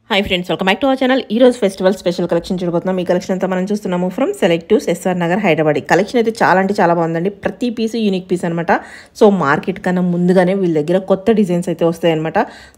Hi friends, welcome back to our channel. ఈ రోజు festival special collection చూడబోతున్నాం. ఈ కలెక్షన్ అంతా మనం చూస్తున్నాము from selectives SR Nagar Hyderabad. Collection అయితే చాలా అంటే చాలా బాగుందండి. ప్రతి పీస్ యూనిక్ పీస్ అనమాట. సో మార్కెట్ కన్నా ముందుగానే వీళ్ళ దగ్గర కొత్త డిజైన్స్ అయితే వస్తాయన్నమాట.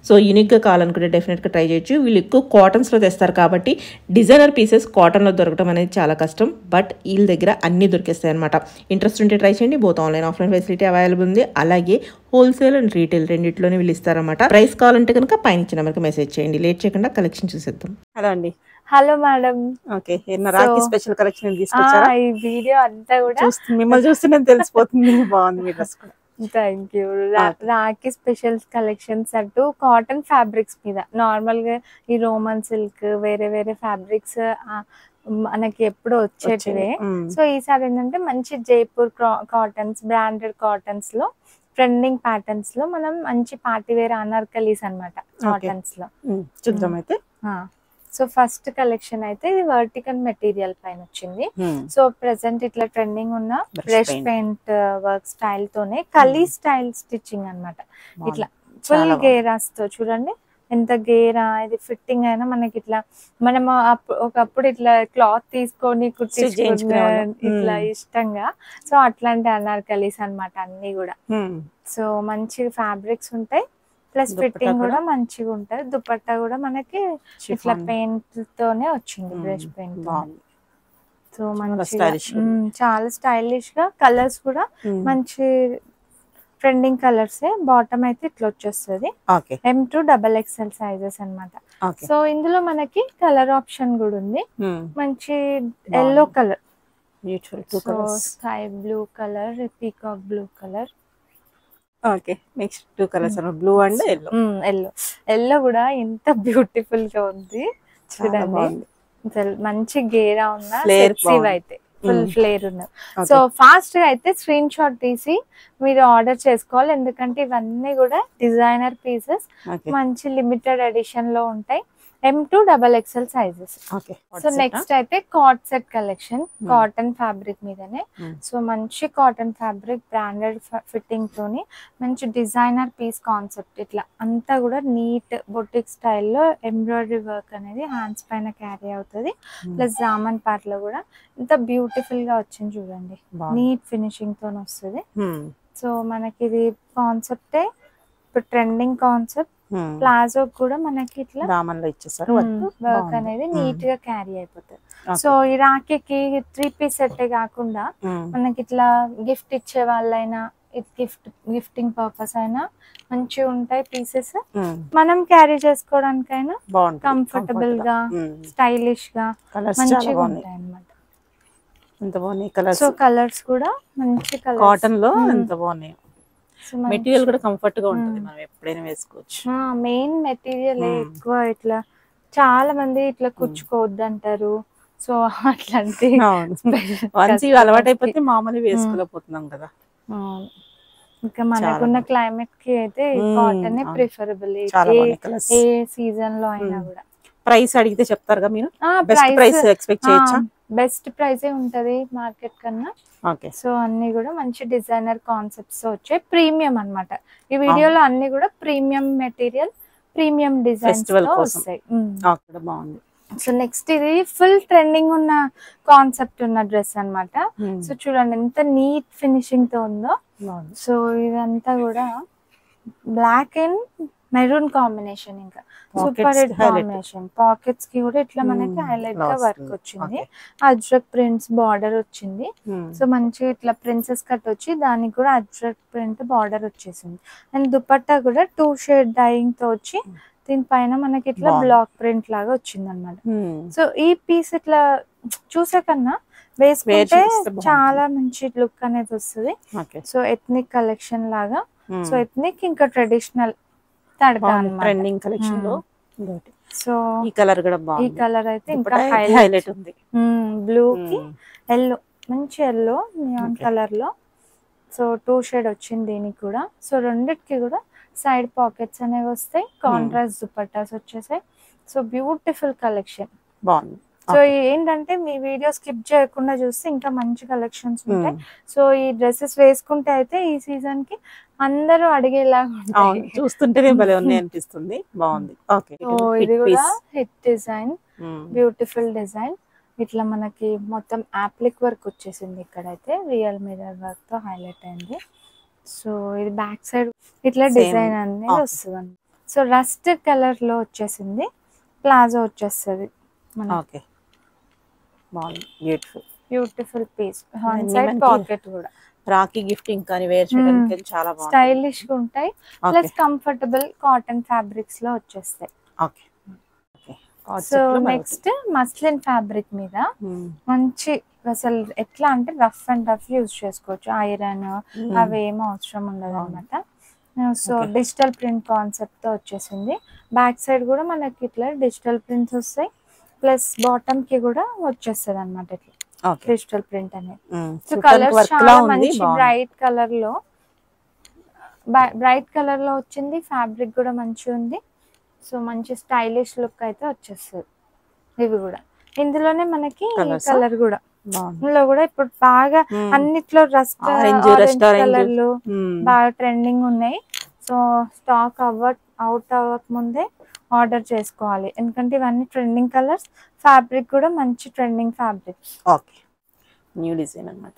సో యూనిక్గా కావాలనుకుంటే డెఫినెట్గా ట్రై చేయొచ్చు. వీళ్ళు ఎక్కువ కాటన్స్లో తెస్తారు కాబట్టి డిజైనర్ పీసెస్ కాటన్లో దొరకడం అనేది చాలా కష్టం. బట్ వీళ్ళ దగ్గర అన్నీ దొరికేస్తాయి అనమాట. ఇంట్రెస్ట్ ఉంటే ట్రై చేయండి. Both online offline facility available ఉంది. అలాగే హోల్సేల్ అండ్ రీటైల్ రెండిట్లోనే వీళ్ళు ఇస్తారన్నమాట. ప్రైస్ కావాలంటే కనుక పైన ఇచ్చిన నెంబర్కి మెసేజ్ చేయండి. లేట్ చేయకుండా కలెక్షన్ చూసేద్దాం. హలో అండి. Hello madam. Okay, Rakhi special collection తీసుకొచ్చారా? ఈ వీడియో అంతా కూడా మిమ్మల్ని చూస్తూనే తెలిసిపోతుంది. బాగుంది మీ డ్రెస్ కూడా. Thank you. Rakhi special collections అంటూ కాటన్ ఫ్యాబ్రిక్స్ మీద నార్మల్ గా ఈ రోమన్ సిల్క్ వేరే వేరే ఫ్యాబ్రిక్స్ మనకి ఎప్పుడు వచ్చేటివే. సో ఈసారి ఏంటంటే మంచి జైపూర్ కాటన్స్, బ్రాండెడ్ కాటన్స్ లో ట్రెండింగ్ ప్యాటర్న్స్ లో మనం మంచి పార్టీ వేర్ అనార్కలీస్ అన్నమాట కాటన్స్ లో చూద్దాం అయితే. సో ఫస్ట్ కలెక్షన్ అయితే ఇది వర్టికల్ మెటీరియల్ పైన వచ్చింది. సో ప్రెసెంట్ ఇట్లా ట్రెండింగ్ ఉన్న బ్రష్ పెయింట్ వర్క్ స్టైల్ తోనే కలీ స్టైల్ స్టిచ్చింగ్ అన్నమాట. ఇట్లా ఫుల్ గేరాస్ తో చూడండి ఎంత గేరా. ఇది ఫిట్టింగ్ అయినా మనకి ఇట్లా మనం ఒకప్పుడు ఇట్లా క్లాత్ తీసుకొని కుట్టించుకున్న ఇట్లా ఇష్టంగా. సో అట్లాంటి అనార్కలీస్ అన్నమాట అన్ని కూడా. సో మంచి ఫ్యాబ్రిక్స్ ఉంటాయి, ప్లస్ ఫిట్టింగ్ కూడా మంచిగా ఉంటది. దుపట్టా కూడా మనకి ఇట్లా పెయింట్ తోనే వచ్చింది, బ్రష్ పెయింట్. సో మంచిగా చాలా స్టైలిష్ గా, కలర్స్ కూడా మంచి ట్రెండింగ్ కలర్స్. బాటమ్ అయితే ఇట్లా వచ్చేస్తుంది. M2 XXL సైజెస్ అన్నమాట. సో ఇందులో మనకి కలర్ ఆప్షన్ కూడా ఉంది. మంచి yellow colour, sky blue colour, peacock blue colour. Okay, next 2 colours blue and yellow. Yellow కూడా ఎంత బ్యూటిఫుల్ గా ఉంది చూడండి. మంచి గేరా ఉన్న సెక్సీవ్ అయితే ఫుల్ ఫ్లేర్ ఉన్నది. సో ఫాస్ట్ గా అయితే స్క్రీన్ షాట్ తీసి మీరు ఆర్డర్ చేసుకోవాలి. ఎందుకంటే ఇవన్నీ కూడా డిజైనర్ పీసెస్, మంచి లిమిటెడ్ ఎడిషన్ లో ఉంటాయి. M2 XXL sizes. So next అయితే కాట్ సెట్ కలెక్షన్, కాటన్ ఫ్యాబ్రిక్ మీదనే. సో మంచి కాటన్ ఫ్యాబ్రిక్, బ్రాండెడ్ ఫిట్టింగ్ తోని మంచి డిజైనర్ పీస్ కాన్సెప్ట్. ఇట్లా అంతా కూడా నీట్ బొటిక్ స్టైల్లో ఎంబ్రాయిడరీ వర్క్ అనేది హ్యాండ్స్ పైన క్యారీ అవుతుంది. ప్లస్ జామన్ పార్ట్ లో కూడా ఎంత బ్యూటిఫుల్ గా వచ్చింది చూడండి, నీట్ ఫినిషింగ్ తో వస్తుంది. సో మనకి ఇది కాన్సెప్టే ఇప్పుడు ట్రెండింగ్ కాన్సెప్ట్. ప్లాజో కూడా మనకి ఇట్లా ఇచ్చేసారు, వర్క్ అనేది నీట్ గా క్యారీ అయిపోతుంది. సో ఈ రాఖీకి 3 పీస్ సెట్ కాకుండా మనకి ఇట్లా గిఫ్ట్ ఇచ్చే వాళ్ళైనా, గిఫ్టింగ్ పర్పస్ అయినా మంచిగా ఉంటాయి పీసెస్. మనం క్యారీ చేసుకోవడానికైనా కంఫర్టబుల్ గా, స్టైలిష్ గా మంచిగా ఉంటాయి అన్నమాట. సో కలర్స్ కూడా మంచి కలర్, కాటన్ లో ఎంత బాగున్నాయి. మెటీరియల్ కూడా కంఫర్ట్ గా ఉంటుంది, మనం ఎప్పుడైనా వేసుకోవచ్చు. మెయిన్ మెటీరియల్ ఎక్కువ ఇట్లా చాలా మంది ఇట్లా కుచ్చుకోవద్దు అంటారు. సో అట్లాంటి అలవాటు అయిపోతే మామూలు వేసుకోలేకపోతున్నాం కదా. ఇంకా మనకున్న క్లైమేట్ కి అయితే కాటన్ ప్రిఫరబుల్ ఏ సీజన్ లో అయినా కూడా. ప్రైస్ అడిగితే చెప్తారుగా మీరు? బెస్ట్ ప్రైస్ ఎక్స్పెక్ట్ చేయొచ్చా? బెస్ట్ ప్రైసే ఉంటది మార్కెట్ కన్నా. సో అన్ని కూడా మంచి డిజైనర్ కాన్సెప్ట్స్ వచ్చాయి, ప్రీమియం అన్నమాట. ఈ వీడియోలో అన్ని కూడా ప్రీమియం మెటీరియల్, ప్రీమియం డిజైన్స్ వస్తాయి. సో నెక్స్ట్ ఇది ఫుల్ ట్రెండింగ్ ఉన్న కాన్సెప్ట్ ఉన్న డ్రెస్ అన్నమాట. సో చూడండి ఎంత నీట్ ఫినిషింగ్ తో ఉందో. సో ఇదంతా కూడా బ్లాక్ అండ్ మెరూన్ కాంబినేషన్, ఇంకా సూపర్ హిట్ కాంబినేషన్. పాకెట్స్ కి కూడా ఇట్లా మనకి హైలైట్ గా వర్క్ వచ్చింది. అజ్రక్ ప్రింట్స్ బార్డర్ వచ్చింది. సో మంచిగా ఇట్లా ప్రిన్సెస్ కట్ వచ్చి దానికి కూడా అజ్రక్ ప్రింట్ బార్డర్ వచ్చేసింది. అండ్ దుపట్టా కూడా 2 షేడ్ డైయింగ్ తో వచ్చి దీనిపైన మనకి ఇట్లా బ్లాక్ ప్రింట్ లాగా వచ్చింది అన్నమాట. సో ఈ పీస్ ఇట్లా చూసే కన్నా వేసుకుంటే చాలా మంచి లుక్ అనేది వస్తుంది. సో ఎథ్నిక్ కలెక్షన్ లాగా. సో ఎథ్నిక్ ఇంకా ట్రెడిషనల్ ట్రెండింగ్ కలెక్షన్ లో. సో ఈ కలర్ కూడా బాగుంది. ఈ కలర్ అయితే ఇంకా హైలైట్ ఉంది. బ్లూ కి ఎల్లో, మంచి ఎల్లో నియాన్ కలర్ లో. సో 2 షేడ్ వచ్చింది దీనికి కూడా. సో రెండిటికి కూడా సైడ్ పాకెట్స్ అనేవి వస్తాయి, కాంట్రాస్ట్ దుపట్టాస్ వచ్చేసాయి. సో బ్యూటిఫుల్ కలెక్షన్ బాగుంది. సో ఏంటంటే మీ వీడియో స్కిప్ చేయకుండా చూస్తే ఇంకా మంచి కలెక్షన్స్ ఉంటాయి. సో ఈ డ్రెస్సెస్ వేసుకుంటే అయితే ఈ సీజన్ కి అందరూ అడిగేలాగా ఉంటాయి. చూస్తుంటేనే భలే ఉన్నాయి అనిపిస్తుంది. బాగుంది. ఓకే, సో ఇది కూడా హిట్ డిజైన్, బ్యూటిఫుల్ డిజైన్. ఇట్లా మనకి మొత్తం యాప్లిక్ వర్క్ వచ్చేసింది. ఇక్కడైతే రియల్ మిర్రర్ వర్క్ తో హైలైట్ అయింది. సో ఇది బ్యాక్ సైడ్ ఇట్లా డిజైన్ అనేది వస్తుంది. సో రస్ట్ కలర్ లో వచ్చేసింది. ప్లాజో వచ్చేస్తుంది. ఓకే, బాగుంది. Beautiful piece. One side pocket కూడా. రాఖీ గిఫ్టింగ్ కానీ వేర్ చేయడానికి చాలా బాగుంది. స్టైలిష్ గా ఉంటాయి. ప్లస్ కంఫర్టబుల్ కాటన్ ఫ్యాబ్రిక్స్ లో వచ్చేస్తాయి. Okay. So next muslin fabric మీద మంచి అసలు ఎట్లా అంటే రఫ్ అండ్ రఫ్ యూజ్ చేసుకోవచ్చు. ఐరన్ అవి ఏం అవసరం ఉండదు అనమాట. సో డిజిటల్ ప్రింట్ కాన్సెప్ట్ తో వచ్చేసింది. బ్యాక్ సైడ్ కూడా మనకి ఇట్లా డిజిటల్ ప్రింట్స్ వస్తాయి. ప్లస్ బాటమ్ కి కూడా వచ్చేస్తుంది అనమాట ఇట్లా డిజిటల్ ప్రింట్ అనేది. సో కలర్స్ చాలా మంచి బ్రైట్ కలర్ లో వచ్చింది. ఫ్యాబ్రిక్ కూడా మంచిగా ఉంది. సో మంచి స్టైలిష్ లుక్ అయితే వచ్చేస్తుంది. ఇవి కూడా ఇందులోనే మనకి కలర్ కూడా ఇందులో కూడా ఇప్పుడు బాగా అన్నిట్లో రస్ట్ కలర్లు బాగా ట్రెండింగ్ ఉన్నాయి. సో స్టాక్ అవుట్ అవ్వక ముందే ఆర్డర్ చేసుకోవాలి. ఎందుకంటే ఇవన్నీ ట్రెండింగ్ కలర్స్. ఫ్యాబ్రిక్ కూడా మంచి trending fabric. Okay, new design అన్నమాట.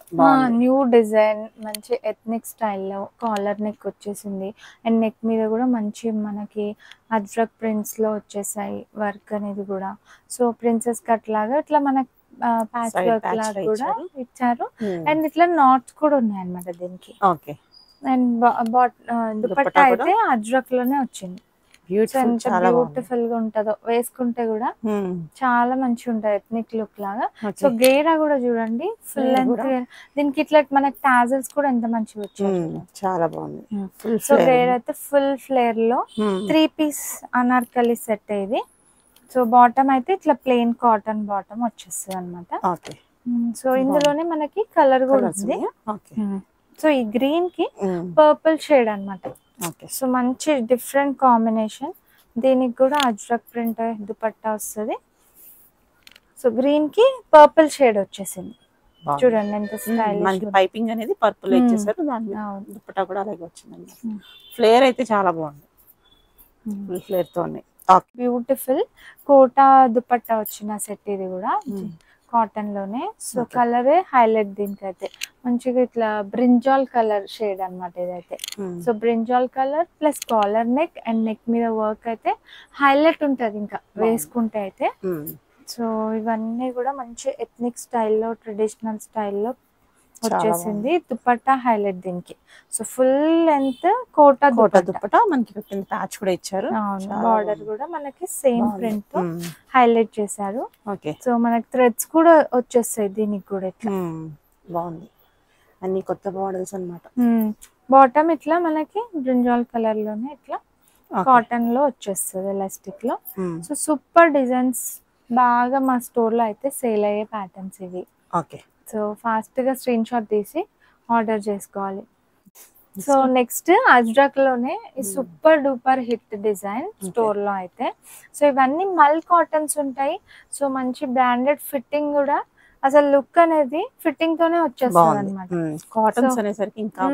న్యూ డిజైన్ మంచి ఎథ్నిక్ స్టైల్లో కాలర్ నెక్ వచ్చేసింది. అండ్ నెక్ మీద కూడా మంచి మనకి అజ్రక్ ప్రింట్స్ లో వచ్చేసాయి వర్క్ అనేది కూడా. సో ప్రిన్సెస్ కట్ లాగా ఇట్లా మనకి ప్యాచ్ వర్క్ లాగా కూడా ఇచ్చారు. అండ్ ఇట్లా నాట్స్ కూడా ఉన్నాయి అన్నమాట దీనికి. ఓకే. అండ్ దుపట్టా అయితే అజ్రక్ లోనే వచ్చింది. ఎంత బ్యూటిఫుల్ గా ఉంటదో వేసుకుంటే కూడా చాలా మంచిగా ఉంటది ఎథ్నిక్ లుక్ లాగా. సో గేరా కూడా చూడండి ఫుల్ లెంత్. దీనికి ఇట్లా మనకి టాజల్స్ కూడా ఎంత మంచిగా వచ్చాయి. చాలా బాగుంది. సో గేరా అయితే ఫుల్ ఫ్లేర్ లో 3 పీస్ అనార్కలి సెట్ ఇది. సో బాటమ్ అయితే ఇట్లా ప్లెయిన్ కాటన్ బాటమ్ వచ్చేస్తుంది అనమాట. సో ఇందులోనే మనకి కలర్ కూడా ఉంది. సో ఈ గ్రీన్ కి పర్పుల్ షేడ్ అనమాట. సో మంచి డిఫరెంట్ కాంబినేషన్. దీనికి కూడా అజ్రక్ ప్రింట్ దుపట్టా వస్తుంది. సో గ్రీన్ కి పర్పుల్ షేడ్ వచ్చేసింది. చూడండి ఎంత స్టైలిష్. మనకి పైపింగ్ అనేది పర్పుల్ ఇచ్చేసారు. దాని దుపట్టా కూడా అలాగే వచ్చింది. ఫ్లేర్ అయితే చాలా బాగుంది. ఫుల్ ఫ్లేర్ తో బ్యూటిఫుల్ కోటా దుపట్టా వచ్చిన సెట్ ఇది కూడా కాటన్ లోనే. సో కలర్ హైలైట్ దీనికైతే మంచిగా ఇట్లా బ్రింజాల్ కలర్ షేడ్ అనమాట ఇదైతే. So brinjal colour plus collar neck and neck మీద వర్క్ అయితే హైలైట్ ఉంటది ఇంకా వేసుకుంటే అయితే. సో ఇవన్నీ కూడా మంచి ఎథ్నిక్ స్టైల్లో ట్రెడిషనల్ స్టైల్లో వచ్చేసింది. దుపట్టా హైలైట్ దీనికి. So full length Kota dupatta మనకి ప్యాచ్ కూడా ఇచ్చారు. బార్డర్ కూడా మనకి సేమ్ ప్రింట్ తో హైలైట్ చేశారు. సో మనకి థ్రెడ్స్ కూడా వచ్చేస్తాయి దీనికి కూడా. ఇట్లా బాగుంది. అన్ని కొత్త మోడల్స్ అన్నమాట. బాటమ్ ఇట్లా మనకి బ్రింజాల్ కలర్ లోనే ఇట్లా కాటన్ లో వచ్చేస్తుంది ఎలాస్టిక్ లో. So super designs. బాగా మా స్టోర్ లో అయితే సేల్ అయ్యే ప్యాటర్న్స్ ఇవి. ఓకే. సో ఫాస్ట్ గా స్క్రీన్ షాట్ తీసి ఆర్డర్ చేసుకోవాలి. సో నెక్స్ట్ అజ్రక్ లోనే ఈ super duper hit design store లో అయితే. సో ఇవన్నీ మల్ కాటన్స్ ఉంటాయి. సో మంచి బ్రాండెడ్ ఫిట్టింగ్ కూడా. అసలు లుక్ అనేది ఫిట్టింగ్ తోనే వచ్చేస్తుంది అనమాట. కాటన్స్ అనేసరికి ఇంకా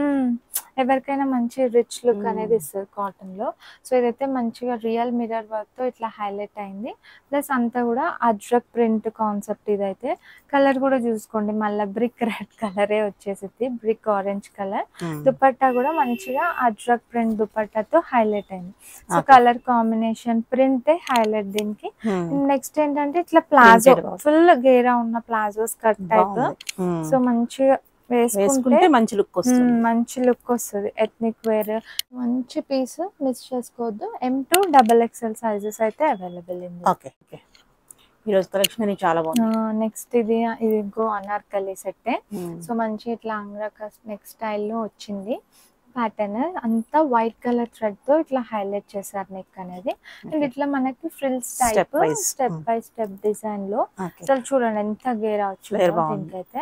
ఎవరికైనా మంచి రిచ్ లుక్ అనేది ఇస్తుంది కాటన్ లో. సో ఇదైతే మంచిగా రియల్ మిర్రర్ వర్క్ తో ఇట్లా హైలైట్ అయింది. ప్లస్ అంతా కూడా అజ్రక్ ప్రింట్ కాన్సెప్ట్. ఇదైతే కలర్ కూడా చూసుకోండి మళ్ళీ బ్రిక్ రెడ్ కలరే వచ్చేసింది. Brick orange colour. దుపట్టా కూడా మంచిగా అజ్రక్ ప్రింట్ దుపట్టాతో హైలైట్ అయింది. So colour combination print highlight దీనికి. నెక్స్ట్ ఏంటంటే ఇట్లా ప్లాజో ఫుల్ గేరా ఉన్న ప్లాజో స్కర్ట్ టైప్. సో మంచిగా వేసుకుంటే మంచి లుక్ వస్తుంది. ఎథ్నిక్ వేర్ మంచి పీస్ మిస్ చేసుకోవద్దు. M to XXL సైజెస్ అయితే అవైలబుల్ ఉంది. ఈరోజు కలెక్షన్ చాలా బాగుంది. నెక్స్ట్ ఇది ఇంకో అనార్కలి సెట్. సో మంచి ఇట్లా అంగ్రక నెక్ స్టైల్లో వచ్చింది. ప్యాటర్న్ అంతా వైట్ కలర్ థ్రెడ్ తో ఇట్లా హైలైట్ చేశారు నెక్ అనేది. అండ్ ఇట్లా మనకి frills type step by step design లో అసలు చూడండి ఎంత గేరా వచ్చిందో దీనికైతే.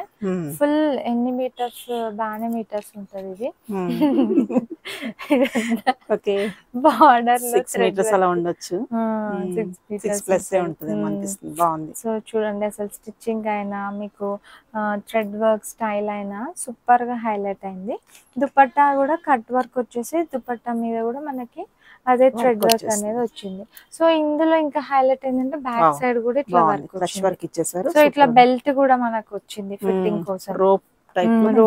ఫుల్ ఎన్ని మీటర్స్ బాగానే మీటర్స్ ఉంటది ఇది. ఓకే బార్డర్ లో 6 మీటర్స్ అలా ఉండొచ్చు. 6 ప్లస్ ఉంటుంది అనిపిస్తుంది. బాగుంది. సో చూడండి అసలు స్టిచ్చింగ్ అయినా మీకు థ్రెడ్ వర్క్ స్టైల్ అయినా సూపర్ గా హైలైట్ అయింది. దుపట్టా కూడా కట్ వర్క్ వచ్చేసి దుపట్టా మీద కూడా మనకి అదే థ్రెడ్ వర్క్ అనేది వచ్చింది. సో ఇందులో ఇంకా హైలైట్ ఏంటంటే బ్యాక్ సైడ్ కూడా ఇట్లా వర్క్ ఇచ్చేసారు. సో ఇట్లా బెల్ట్ కూడా మనకు వచ్చింది ఫిట్టింగ్ కోసం. రోప్ టైప్ లో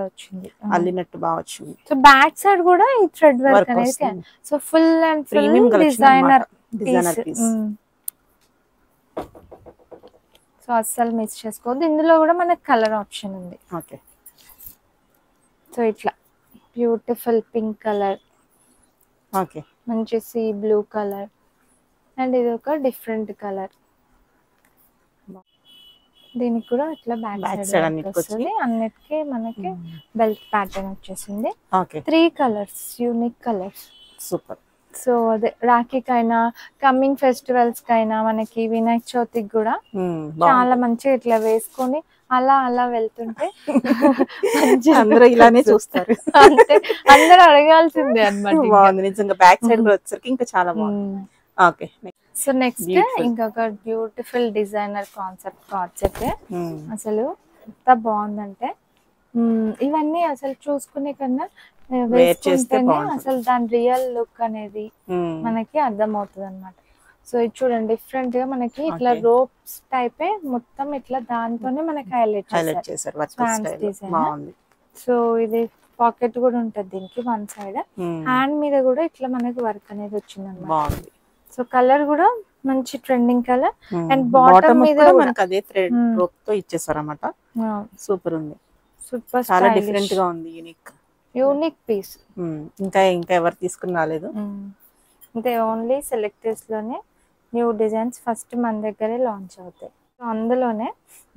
వచ్చింది, అల్లినట్టు బాగా వచ్చింది. సో బ్యాక్ సైడ్ కూడా ఈ థ్రెడ్ వర్క్ అనేది. So full and full designer piece. So అస్సలు మిస్ చేసుకోవద్దు. ఇందులో కూడా మనకి కలర్ ఆప్షన్ ఉంది. ఓకే సో ఇట్లా బ్యూటిఫుల్ పింక్ కలర్, ఓకే మంచి సీ బ్లూ కలర్, అండ్ ఇది ఒక డిఫరెంట్ కలర్. దీనికి కూడా ఇట్లా బ్యాక్ సైడ్ వస్తుంది. అన్నిటికీ మనకి బెల్ట్ ప్యాటర్న్ వచ్చేసింది. 3 colours, unique colours. Super. So అదే రాఖీకైనా కమింగ్ ఫెస్టివల్స్ కైనా మనకి వినాయక చవితికి కూడా చాలా మంచిగా ఇట్లా వేసుకొని అలా అలా వెళ్తుంటే అందరూ ఇలానే చూస్తారు. అంటే అందరూ అడగాల్సిందే అన్నమాట. బాగుంది నిజంగా. బ్యాక్ సైడ్ కూడా వచ్చరికి ఇంకా చాలా బాగుంది. ఓకే సో నెక్స్ట్ ఇంకొక బ్యూటిఫుల్ డిజైనర్ కాన్సెప్ట్ కాన్సెప్ట్. అసలు ఎంత బాగుందంటే ఇవన్నీ అసలు చూసుకునే కన్నా వేసుకుంటేనే అసలు దాని రియల్ లుక్ అనేది మనకి అర్థమవుతుంది అన్నమాట. సో ఇది చూడండి డిఫరెంట్ గా మనకి ఇట్లా రోప్స్ టైపే మొత్తం ఇట్లా దాంతోనే మనకి హైలైట్ చేశారు. సో ఇది పాకెట్ కూడా ఉంటది దీనికి వన్ సైడ్. హ్యాండ్ మీద కూడా ఇట్లా మనకి వర్క్ అనేది వచ్చింది అన్నమాట. సో కలర్ కూడా మంచి ట్రెండింగ్ కలర్. అండ్ బాటమ్ మీద మనకి అదే థ్రెడ్ రోప్ తో ఇచ్చేసారు అన్నమాట. సూపర్ ఉంది. సూపర్ చాలా డిఫరెంట్ గా ఉంది. Unique piece. ఇంకా ఎవరు తీసుకుని రాలేదు. అంటే ఓన్లీ సెలెక్టర్స్ లోనే న్యూ డిజైన్స్ ఫస్ట్ మన దగ్గరే లాంచ్ అవుతాయి. అందులోనే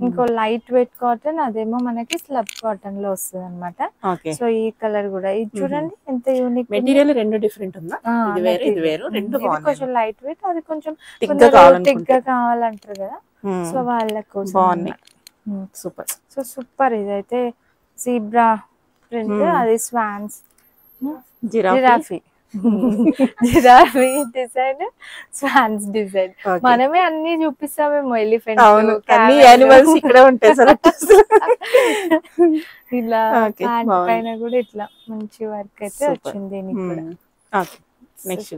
ఇంకో లైట్ వెయిట్ కాటన్, అదేమో మనకి స్లబ్ కాటన్ లో వస్తుంది అనమాట. సో ఈ కలర్ కూడా ఇది చూడండి ఎంత యూనిక్. మెటీరియల్ రెండు డిఫరెంట్ ఉందా? ఇది వేరు ఇది వేరు, రెండు కొంచెం లైట్ వెయిట్, అది కొంచెం థిక్ గా కావాలంటారు కదా, సో వాళ్ళ కోసం. సూపర్. So super. ఇదైతే జీబ్రా ప్రింట్, అది swans, giraffe giraffe design, swans design. మనమే అన్ని చూపిస్తామేమో ఎలిఫెంట్ యానిమల్స్ ఇక్కడ ఉంటాయి. ఇలా ప్యాంట్ పైన కూడా ఇట్లా మంచి వర్క్ అయితే వచ్చింది దీనికి కూడా. నెక్స్ట్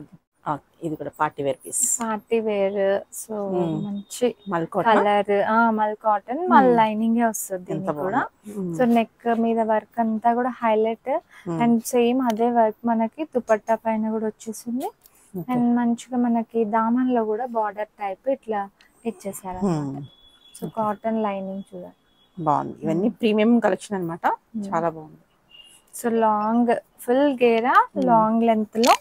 ఇది కూడా party wear piece. Party wear. So మంచి colour mul cotton, mul lining వస్తుంది దీనికి కూడా. సో నెక్ మీద వర్క్ అంతా కూడా హైలైట్. అండ్ సేమ్ అదే వర్క్ మనకి దుపట్టా పైన కూడా వచ్చేసింది. అండ్ మంచిగా మనకి దామన్ లో కూడా బార్డర్ టైప్ ఇట్లా ఇచ్చేసారు. సో కాటన్ లైనింగ్ చూడండి బాగుంది. ఇవన్నీ ప్రీమియం కలెక్షన్ అన్నమాట. చాలా బాగుంది. సో లాంగ్ ఫుల్ గేరా లాంగ్ లెంత్ లో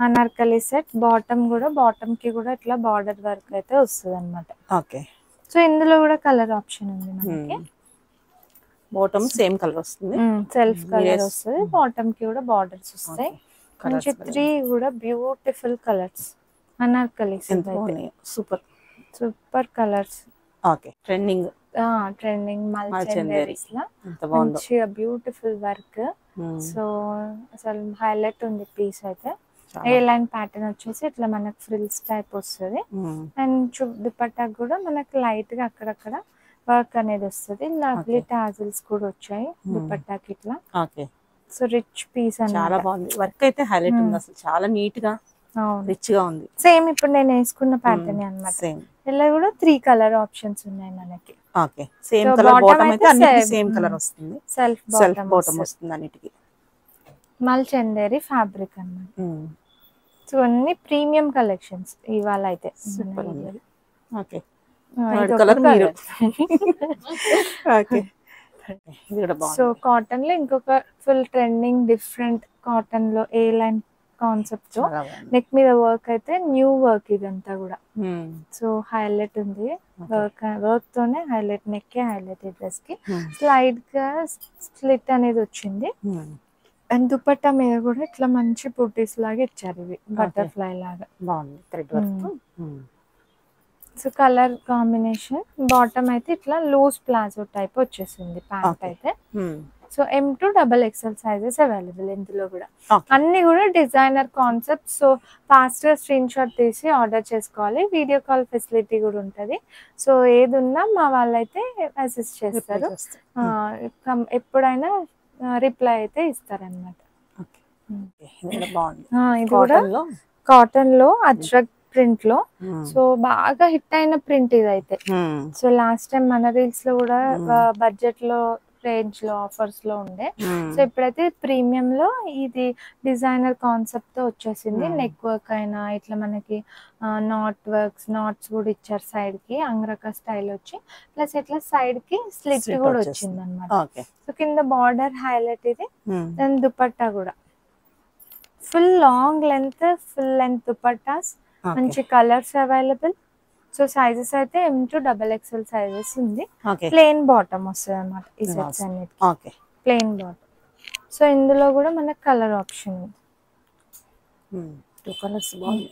అనార్కలి సెట్. బాటమ్ కూడా, బాటమ్ కి కూడా ఇట్లా బార్డర్ వర్క్ అయితే వస్తుంది అనమాట. ఓకే. సో ఇందులో కూడా కలర్ ఆప్షన్ ఉంది మనకి. బాటమ్ సేమ్ కలర్ వస్తుంది, సెల్ఫ్ కలర్ వస్తుంది. బాటమ్ కి కూడా బార్డర్స్ వస్తాయి. మంచి 3 కూడా beautiful colours anarkali. Super super colours. Okay. Trending మల్చెండరీస్ లా మంచిగా బ్యూటిఫుల్ వర్క్. సో అసలు హైలైట్ ఉంది పీస్ అయితే. ఏ లైన్ ప్యాటర్న్ వచ్చేసి ఇట్లా మనకు ఫ్రిల్స్ టైప్ వస్తుంది. అండ్ దుపట్టా కూడా మనకి లైట్ గా అక్కడక్కడ వర్క్ అనేది వస్తుంది. లవ్లీ టాజిల్స్ కూడా వచ్చాయి దుపట్టాకి ఇట్లా. సో రిచ్ పీస్ అని చాలా బాగుంది. వర్క్ అయితే హైలైట్ ఉంది. అసలు చాలా నీట్ గా రిచ్ గా ఉంది. సేమ్ ఇప్పుడు నేను వేసుకున్న ప్యాటర్న్ అన్నమాట. ఇలా కూడా 3 కలర్ ఆప్షన్స్ ఉన్నాయి మనకి. ఓకే. సేమ్ కలర్ బాటమ్ అయితే అన్నిటికీ సేమ్ కలర్ వస్తుంది. సెల్ఫ్ బాటమ్ వస్తుంది అన్నిటికీ. మల్చెండరీ ఫ్యాబ్రిక్ అన్నమాట. సో అన్ని ప్రీమియం కలెక్షన్స్ ఇవాళ అయితే. సూపర్ ఉంది. ఓకే. కలర్ మీరు. ఓకే. ఇది కూడా బాగుంది. సో కాటన్ లో ఇంకొక ఫుల్ ట్రెండింగ్ డిఫరెంట్ కాటన్ లో ఏ లైన్ కాన్సెప్ట్ లో నెక్ మీద వర్క్ అయితే న్యూ వర్క్ ఇదంతా కూడా. సో హైలైట్ ఉంది వర్క్ తోనే హైలైట్. Neck highlight. ఈ డ్రెస్ కి స్లైడ్ గా స్లిట్ అనేది వచ్చింది. అండ్ దుపట్టా మీద కూడా ఇట్లా మంచి బుటీస్ లాగా ఇచ్చారు, ఇవి బటర్ఫ్లై లాగా బాగుంది thread work. So colour combination. Bottom అయితే ఇట్లా లూజ్ ప్లాజో టైప్ వచ్చేసింది ప్యాంట్ అయితే. So M2 XXL sizes available ఇందులో కూడా. అన్ని కూడా డిజైనర్ కాన్సెప్ట్. సో ఫాస్ట్ గా స్క్రీన్ షాట్ తీసి ఆర్డర్ చేసుకోవాలి. వీడియో కాల్ ఫెసిలిటీ కూడా ఉంటది. సో ఏది ఉన్నా మా వాళ్ళైతే అసిస్ట్ చేస్తారు. ఎప్పుడైనా రిప్లై అయితే ఇస్తారనమాట. ఇది కూడా కాటన్ లో అజ్రక్ ప్రింట్ లో. సో బాగా హిట్ అయిన ప్రింట్ ఇదైతే. సో లాస్ట్ టైం మన రీల్స్ లో కూడా బడ్జెట్ లో రేంజ్ లో ఆఫర్స్ లో ఉండే. సో ఇప్పుడైతే ప్రీమియం లో ఇది డిజైనర్ కాన్సెప్ట్ తో వచ్చేసింది. నెక్ వర్క్ అయినా ఇట్లా మనకి నాట్స్ కూడా ఇచ్చారు సైడ్ కి, అంగ్రక స్టైల్ వచ్చి, ప్లస్ ఇట్లా సైడ్ కి స్లిట్ కూడా వచ్చింది అనమాట. సో కింద బార్డర్ హైలైట్ ఇది. దాని దుపట్టా కూడా full long length, full length dupattas, మంచి కలర్స్ అవైలబుల్. సో సైజెస్ అయితే M2 XXL సైజెస్ ఉంది. ప్లెయిన్ బాటమ్ వస్తుంది అనమాట ఈ సెట్స్ అన్నిటికి, ప్లెయిన్ బాటమ్. సో ఇందులో కూడా మనకు కలర్ ఆప్షన్ ఉంది. 2 కలర్స్ బాగుంది.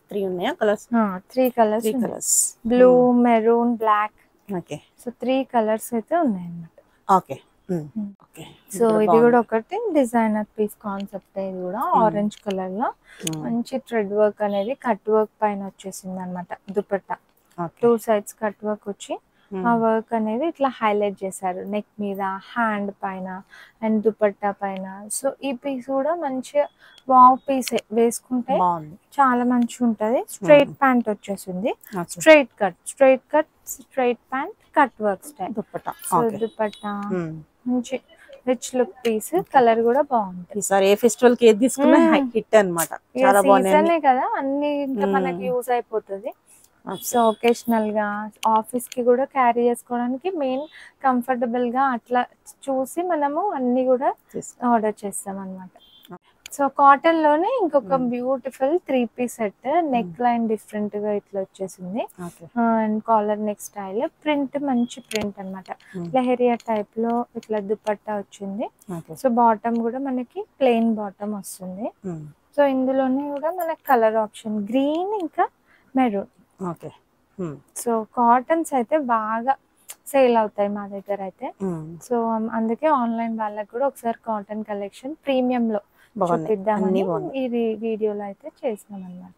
3 ఉన్నాయా colours? 3 colours, blue, maroon, black. So 3 colours అయితే ఉన్నాయి అన్నమాట. సో ఇది కూడా ఒకటి డిజైనర్ పీస్ కాన్సెప్ట్. ఇది కూడా ఆరెంజ్ కలర్ లో మంచి థ్రెడ్ వర్క్ అనేది కట్ వర్క్ పైన వచ్చేసింది అనమాట. దుపట్టా 2 సైడ్స్ కట్ వర్క్ వచ్చి ఆ వర్క్ అనేది ఇట్లా హైలైట్ చేశారు నెక్ మీద, హ్యాండ్ పైన అండ్ దుపట్టా పైన. సో ఈ పీస్ కూడా మంచిగా వావ్ పీస్ వేసుకుంటే చాలా మంచిగా ఉంటది. స్ట్రైట్ ప్యాంట్ వచ్చేసింది, straight pant, cut work style dupatta. So dupatta మంచి రిచ్ లుక్ పీస్. కలర్ కూడా బాగుంటుంది. ఈసారి ఏ ఫెస్టివల్ కి ఏది తీసుకున్నా హిట్ అన్నమాట. చాలా బాగుంది కదా, అన్ని ఇంకా మనకి యూజ్ అయిపోతుంది. సో ఒకేషనల్ గా ఆఫీస్ కి కూడా క్యారీ చేసుకోవడానికి మెయిన్ కంఫర్టబుల్ గా అట్లా చూసి మనము అన్ని కూడా ఆర్డర్ చేస్తాం అన్నమాట. సో కాటన్ లోనే ఇంకొక beautiful 3 piece set. Neck line different గా ఇట్లా వచ్చేసింది and collar neck style. Print మంచి ప్రింట్ అన్నమాట, లెహరియా టైప్ లో ఇట్లా దుపట్టా వచ్చింది. సో బాటమ్ కూడా మనకి ప్లెయిన్ బాటమ్ వస్తుంది. సో ఇందులోనే కూడా మనకి కలర్ ఆప్షన్ గ్రీన్ ఇంకా మెరూన్. సో కాటన్స్ అయితే బాగా సేల్ అవుతాయి మా దగ్గర అయితే. సో అందుకే ఆన్లైన్ వాళ్ళకి కూడా ఒకసారి కాటన్ కలెక్షన్ ప్రీమియం లో చూపిద్దామని ఈ వీడియోలో అయితే చేసినాం అన్నమాట.